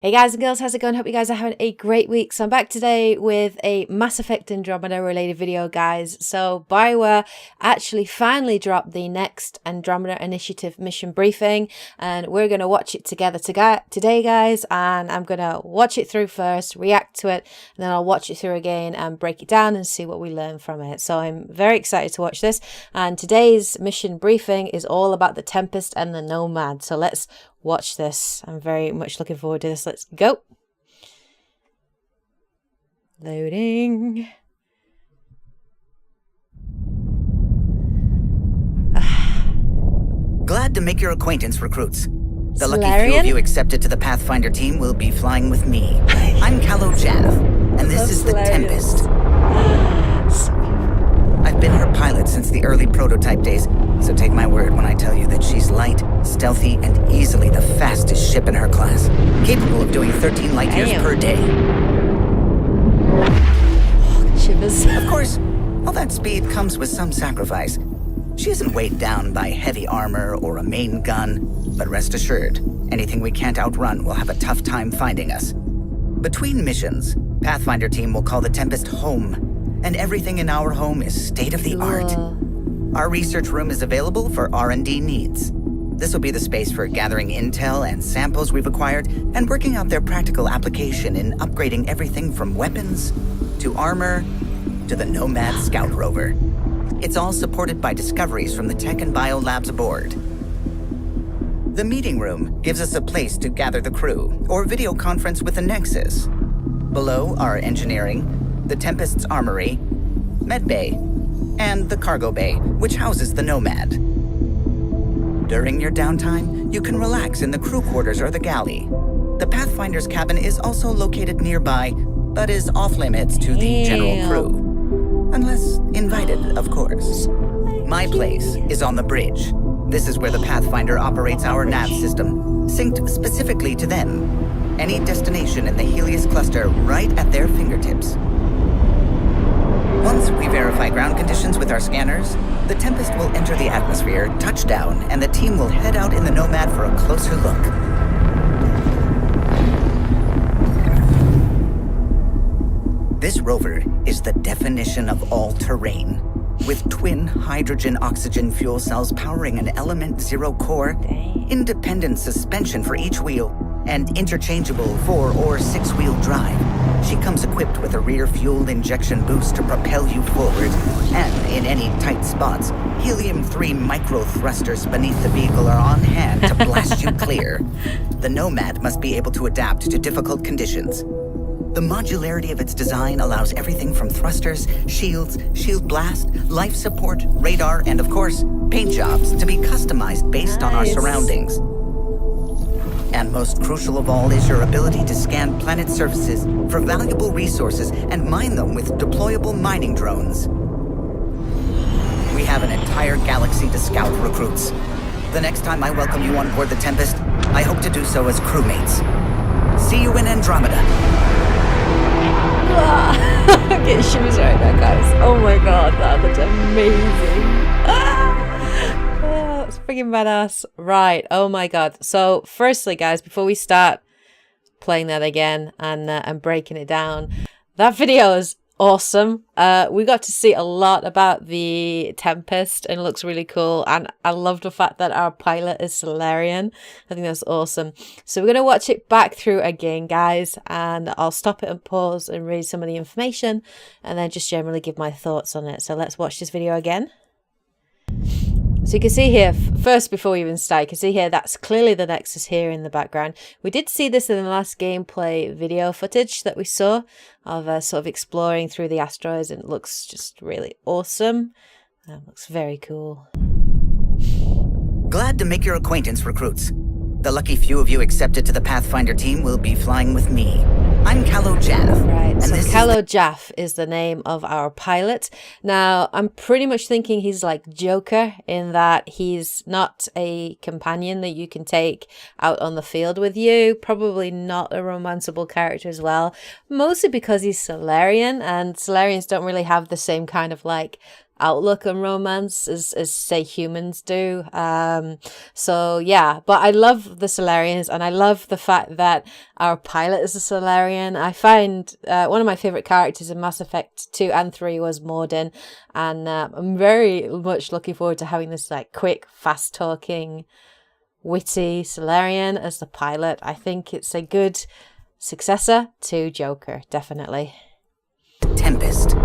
Hey guys and girls, how's it going? Hope you guys are having a great week. So I'm back today with a Mass Effect Andromeda related video, guys. So BioWare actually finally dropped the next Andromeda Initiative mission briefing, and we're going to watch it together today, guys. And I'm going to watch it through first, react to it, and then I'll watch it through again and break it down and see what we learn from it. So I'm very excited to watch this. And today's mission briefing is all about the Tempest and the Nomad. So let's watch this. I'm very much looking forward to this. Let's go. Loading. Glad to make your acquaintance, recruits. The lucky few of you accepted to the Pathfinder team will be flying with me. I'm Jaff, and this is the Tempest. I've been her pilot since the early prototype days, so take my word when I tell you that she's light, stealthy, and easily the fastest ship in her class, capable of doing 13 light years per day. Shivers. Of course, all that speed comes with some sacrifice. She isn't weighed down by heavy armor or a main gun, but rest assured, anything we can't outrun will have a tough time finding us. Between missions, Pathfinder team will call the Tempest home, and everything in our home is state-of-the-art. Our research room is available for R&D needs. This will be the space for gathering intel and samples we've acquired and working out their practical application in upgrading everything from weapons to armor to the Nomad Scout Rover. It's all supported by discoveries from the tech and bio labs aboard. The meeting room gives us a place to gather the crew or video conference with the Nexus. Below are engineering, the Tempest's armory, medbay, and the cargo bay, which houses the Nomad. During your downtime, you can relax in the crew quarters or the Galley. The Pathfinder's cabin is also located nearby, but is off-limits to the general crew. Unless invited, of course. My place is on the bridge. This is where the Pathfinder operates our nav system, synced specifically to them. Any destination in the Helius cluster right at their fingertips. Once we verify ground conditions with our scanners, the Tempest will enter the atmosphere, touch down, and the team will head out in the Nomad for a closer look. This rover is the definition of all-terrain, with twin hydrogen-oxygen fuel cells powering an Element Zero core, independent suspension for each wheel, and interchangeable 4- or 6-wheel drive. She comes equipped with a rear fuel injection boost to propel you forward, and in any tight spots, helium-3 micro-thrusters beneath the vehicle are on hand to blast you clear. The Nomad must be able to adapt to difficult conditions. The modularity of its design allows everything from thrusters, shields, shield blast, life support, radar, and of course, paint jobs to be customized based on our surroundings. And most crucial of all is your ability to scan planet surfaces for valuable resources and mine them with deployable mining drones. We have an entire galaxy to scout, recruits. The next time I welcome you on board the Tempest, I hope to do so as crewmates. See you in Andromeda. I'm getting shivers right now, guys. Oh my god, that looks amazing. It's freaking badass. Right, oh my god. So firstly, guys, before we start playing that again and breaking it down, that video is awesome. We got to see a lot about the Tempest and it looks really cool, and I love the fact that our pilot is Solarian. I think that's awesome. So we're going to watch it back through again, guys, and I'll stop it and pause and read some of the information and then just generally give my thoughts on it. So let's watch this video again. So you can see here, first before we even start, you can see here that's clearly the Nexus here in the background. We did see this in the last gameplay video footage that we saw of sort of exploring through the asteroids, and it looks just really awesome. Looks very cool. Glad to make your acquaintance, recruits. The lucky few of you accepted to the Pathfinder team will be flying with me. I'm Jaff. Right, so Jaff is the name of our pilot. Now, I'm pretty much thinking he's like Joker in that he's not a companion that you can take out on the field with you. Probably not a romanceable character as well. Mostly because he's Solarian, and Solarians don't really have the same kind of like outlook on romance as say humans do. So yeah, but I love the Solarians, and I love the fact that our pilot is a Solarian. I find one of my favorite characters in Mass Effect 2 and 3 was Mordin, and I'm very much looking forward to having this like quick, fast talking, witty Solarian as the pilot. I think it's a good successor to Joker, definitely. Tempest.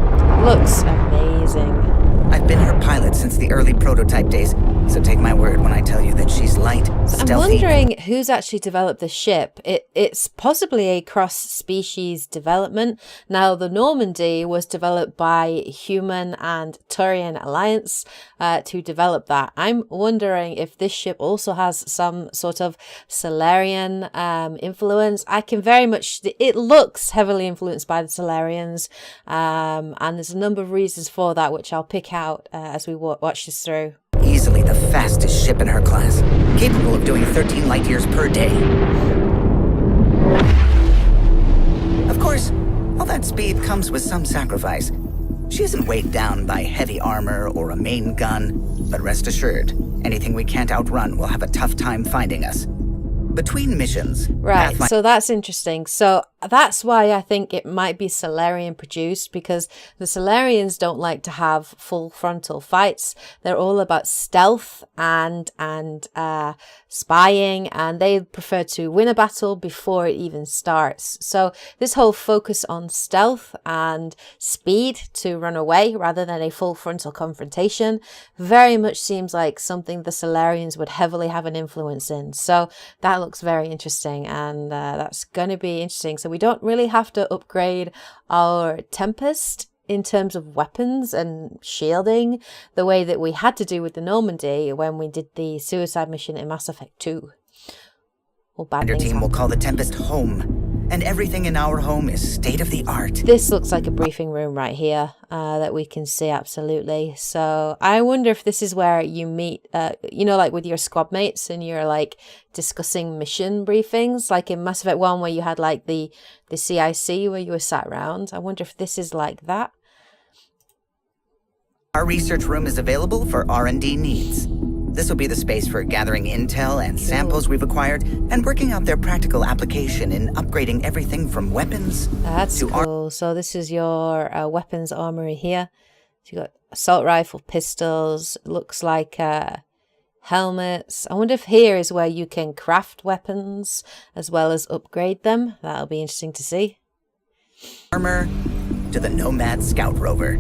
Looks amazing. I've been her pilot since the early prototype days, so take my word when I tell you that she's light, stealthy. I'm wondering who's actually developed the ship. It's possibly a cross-species development. Now, the Normandy was developed by Human and Turian Alliance to develop that. I'm wondering if this ship also has some sort of Solarian influence. I can very much... It looks heavily influenced by the Solarians, and there's a number of reasons for that, which I'll pick out as we watch this through. Easily the fastest ship in her class, capable of doing 13 light years per day. Of course, all that speed comes with some sacrifice. She isn't weighed down by heavy armor or a main gun, but rest assured, anything we can't outrun will have a tough time finding us. Between missions... Right, so that's interesting. So that's why I think it might be Solarian produced, because the Solarians don't like to have full frontal fights. They're all about stealth and spying, and they prefer to win a battle before it even starts. So this whole focus on stealth and speed to run away rather than a full frontal confrontation very much seems like something the Solarians would heavily have an influence in. So that looks very interesting, and that's going to be interesting. So we don't really have to upgrade our Tempest in terms of weapons and shielding the way that we had to do with the Normandy when we did the suicide mission in Mass Effect 2. Your team will call the Tempest home, and everything in our home is state-of-the-art. This looks like a briefing room right here that we can see, absolutely. So I wonder if this is where you meet, you know, like with your squad mates and you're like discussing mission briefings, like in Mass Effect 1 where you had like the CIC where you were sat around. I wonder if this is like that. Our research room is available for R&D needs. This will be the space for gathering intel and samples we've acquired and working out their practical application in upgrading everything from weapons That's to cool. So this is your weapons armory here. So you got assault rifle, pistols, looks like helmets. I wonder if here is where you can craft weapons as well as upgrade them. That'll be interesting to see. Armor to the Nomad Scout Rover.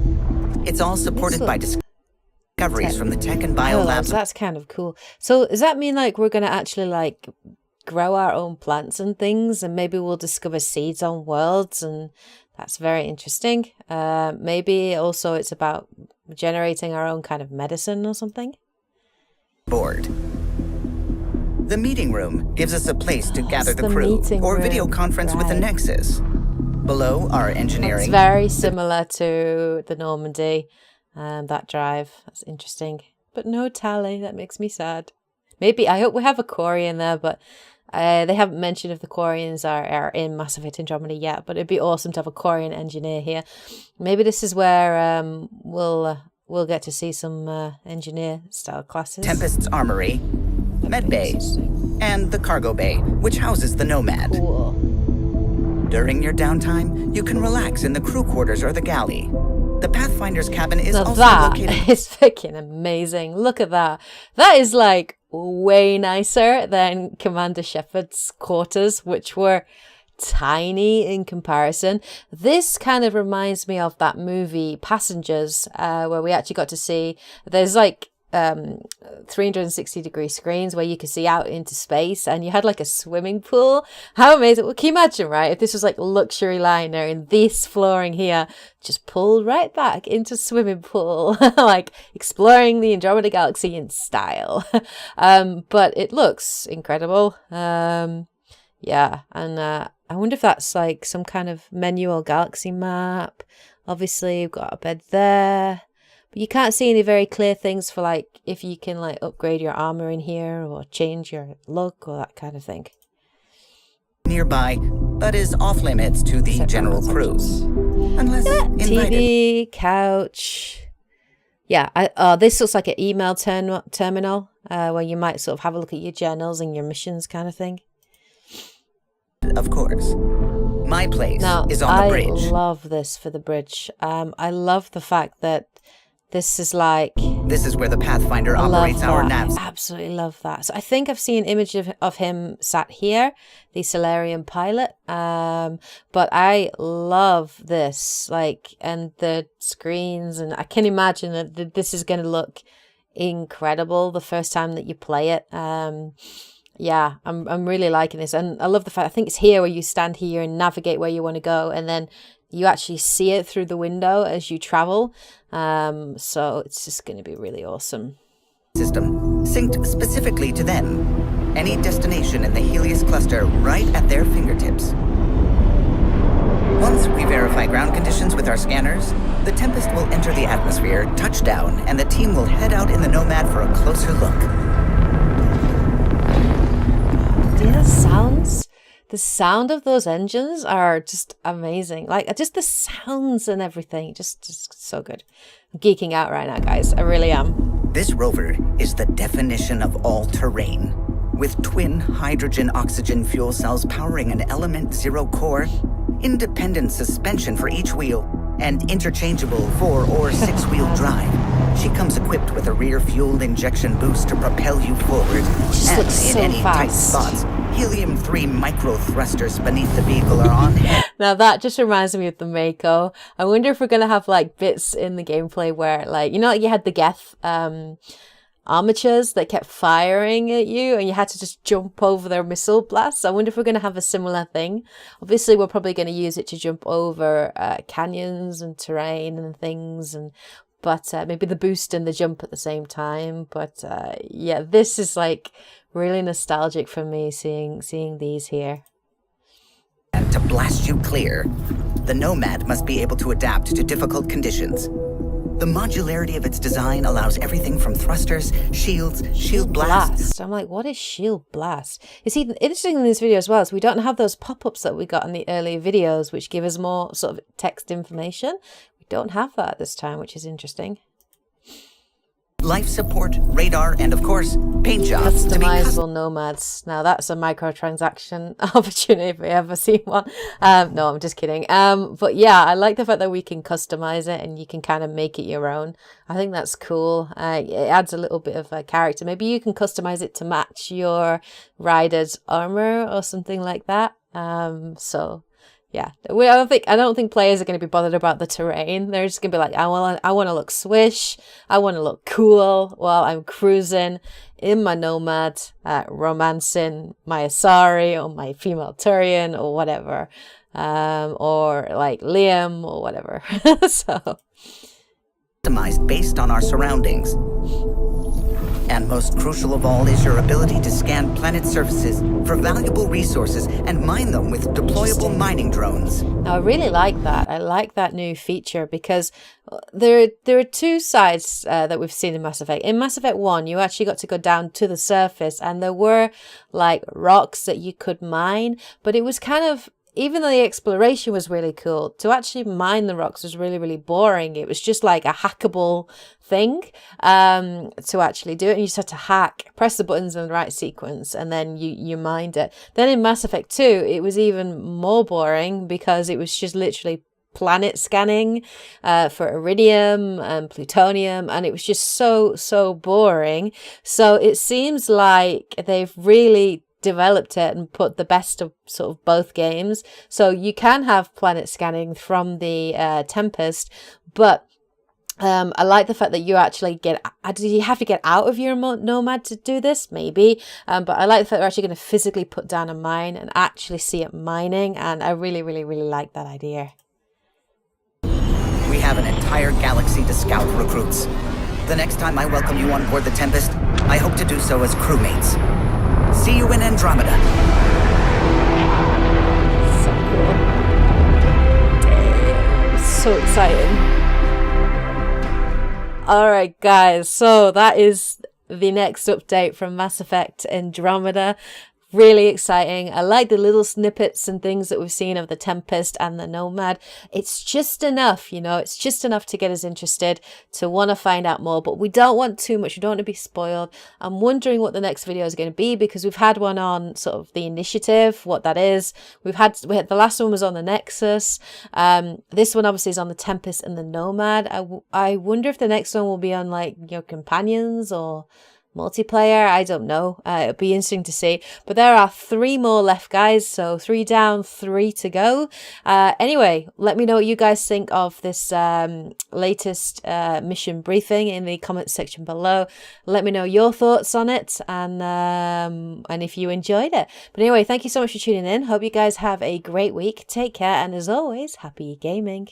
It's all supported by discoveries from the tech and bio labs. That's kind of cool. So does that mean like we're going to actually like grow our own plants and things, and maybe we'll discover seeds on worlds, and that's very interesting. Maybe also it's about generating our own kind of medicine or something. Board. The meeting room gives us a place to gather the crew or room. Video conference with the Nexus. Below are engineering. It's very similar to the Normandy. That drive, that's interesting, but no Tally. That makes me sad. Maybe I hope we have a Quarian there, but they haven't mentioned if the Quarians are in Mass Effect Andromeda yet. But it'd be awesome to have a Quarian engineer here. Maybe this is where we'll get to see some engineer style classes. Tempest's armory, med bay, and the cargo bay, which houses the Nomad. Cool. During your downtime, you can relax in the crew quarters or the galley. The Pathfinder's cabin is now also that located... is freaking amazing. Look at that. That is like way nicer than Commander Shepard's quarters, which were tiny in comparison. This kind of reminds me of that movie Passengers, where we actually got to see, there's like 360-degree screens where you could see out into space, and you had like a swimming pool. How amazing. Well, can you imagine, right, if this was like luxury liner and this flooring here just pulled right back into swimming pool, like exploring the Andromeda Galaxy in style. But it looks incredible. Yeah, and I wonder if that's like some kind of manual galaxy map. Obviously, you've got a bed there. But you can't see any very clear things for like if you can like upgrade your armor in here or change your look or that kind of thing. Nearby, but is off limits to the general crew. Unless invited. TV, couch. yeah, this looks like an email terminal where you might sort of have a look at your journals and your missions kind of thing. Of course. My place is on the bridge. I love this for the bridge. I love the fact that this is like... This is where the Pathfinder operates our navs. I absolutely love that. So I think I've seen an image of him sat here, the Solarian pilot. But I love this, like, and the screens, and I can imagine that this is going to look incredible the first time that you play it. Yeah, I'm really liking this, and I love the fact, I think it's here where you stand here and navigate where you want to go, and then you actually see it through the window as you travel. So it's just going to be really awesome. System synced specifically to them. Any destination in the Helius cluster right at their fingertips. Once we verify ground conditions with our scanners, the Tempest will enter the atmosphere, touch down, and the team will head out in the Nomad for a closer look. Do you hear the sounds? The sound of those engines are just amazing. Like, just the sounds and everything, just so good. I'm geeking out right now, guys. I really am. This rover is the definition of all-terrain. With twin hydrogen-oxygen fuel cells powering an Element Zero core, independent suspension for each wheel, and interchangeable 4- or 6-wheel drive. She comes equipped with a rear-fueled injection boost to propel you forward. Just And so in any tight fast. spots, helium-3 micro-thrusters beneath the vehicle are on hand. Now that just reminds me of the Mako. I wonder if we're going to have like bits in the gameplay where, like, you know, you had the Geth armatures that kept firing at you and you had to just jump over their missile blasts. I wonder if we're going to have a similar thing. Obviously, we're probably going to use it to jump over canyons and terrain and things, but maybe the boost and the jump at the same time. But yeah, this is like really nostalgic for me, seeing these here. And to blast you clear, the Nomad must be able to adapt to difficult conditions. The modularity of its design allows everything from thrusters, shields, shield blasts. I'm like, what is shield blast? You see, interesting in this video as well is we don't have those pop-ups that we got in the earlier videos, which give us more sort of text information. We don't have that this time, which is interesting. Life support, radar, and of course, Paintjobs. Customizable nomads. Now that's a microtransaction opportunity if we ever see one. No, I'm just kidding. But yeah, I like the fact that we can customize it and you can kind of make it your own. I think that's cool. It adds a little bit of a character. Maybe you can customize it to match your rider's armor or something like that. So yeah, I don't think players are going to be bothered about the terrain. They're just going to be like, I want to look swish. I want to look cool while I'm cruising in my Nomad, romancing my Asari or my female Turian or whatever, or like Liam or whatever. So Customized based on our surroundings. And most crucial of all is your ability to scan planet surfaces for valuable resources and mine them with deployable mining drones. Now, I really like that. I like that new feature because there are two sides that we've seen in Mass Effect. In Mass Effect 1, you actually got to go down to the surface and there were like rocks that you could mine, but it was kind of, even though the exploration was really cool, to actually mine the rocks was really, really boring. It was just like a hackable thing to actually do it. And you just had to hack, press the buttons in the right sequence, and then you mined it. Then in Mass Effect 2, it was even more boring because it was just literally planet scanning for iridium and plutonium, and it was just so boring. So it seems like they've really developed it and put the best of sort of both games. So you can have planet scanning from the Tempest, but I like the fact that you actually do you have to get out of your Nomad to do this? Maybe. But I like the fact they're actually going to physically put down a mine and actually see it mining. And I really, really, really like that idea. We have an entire galaxy to scout, recruits. The next time I welcome you on board the Tempest, I hope to do so as crewmates. See you in Andromeda. So cool. Damn, so exciting. Alright guys, so that is the next update from Mass Effect Andromeda. really exciting. I like the little snippets and things that we've seen of the Tempest and the Nomad. It's just enough, you know, it's just enough to get us interested, to want to find out more, but we don't want too much. We don't want to be spoiled. I'm wondering what the next video is going to be, because we've had one on sort of the initiative, what that is. We had the last one was on the Nexus. This one obviously is on the Tempest and the Nomad. I wonder if the next one will be on like your companions or multiplayer. I don't know. It'll be interesting to see. But there are 3 more left, guys. So 3 down, 3 to go. Anyway, let me know what you guys think of this latest mission briefing in the comments section below. Let me know your thoughts on it, and if you enjoyed it. But anyway, thank you so much for tuning in. Hope you guys have a great week. Take care, and as always, happy gaming.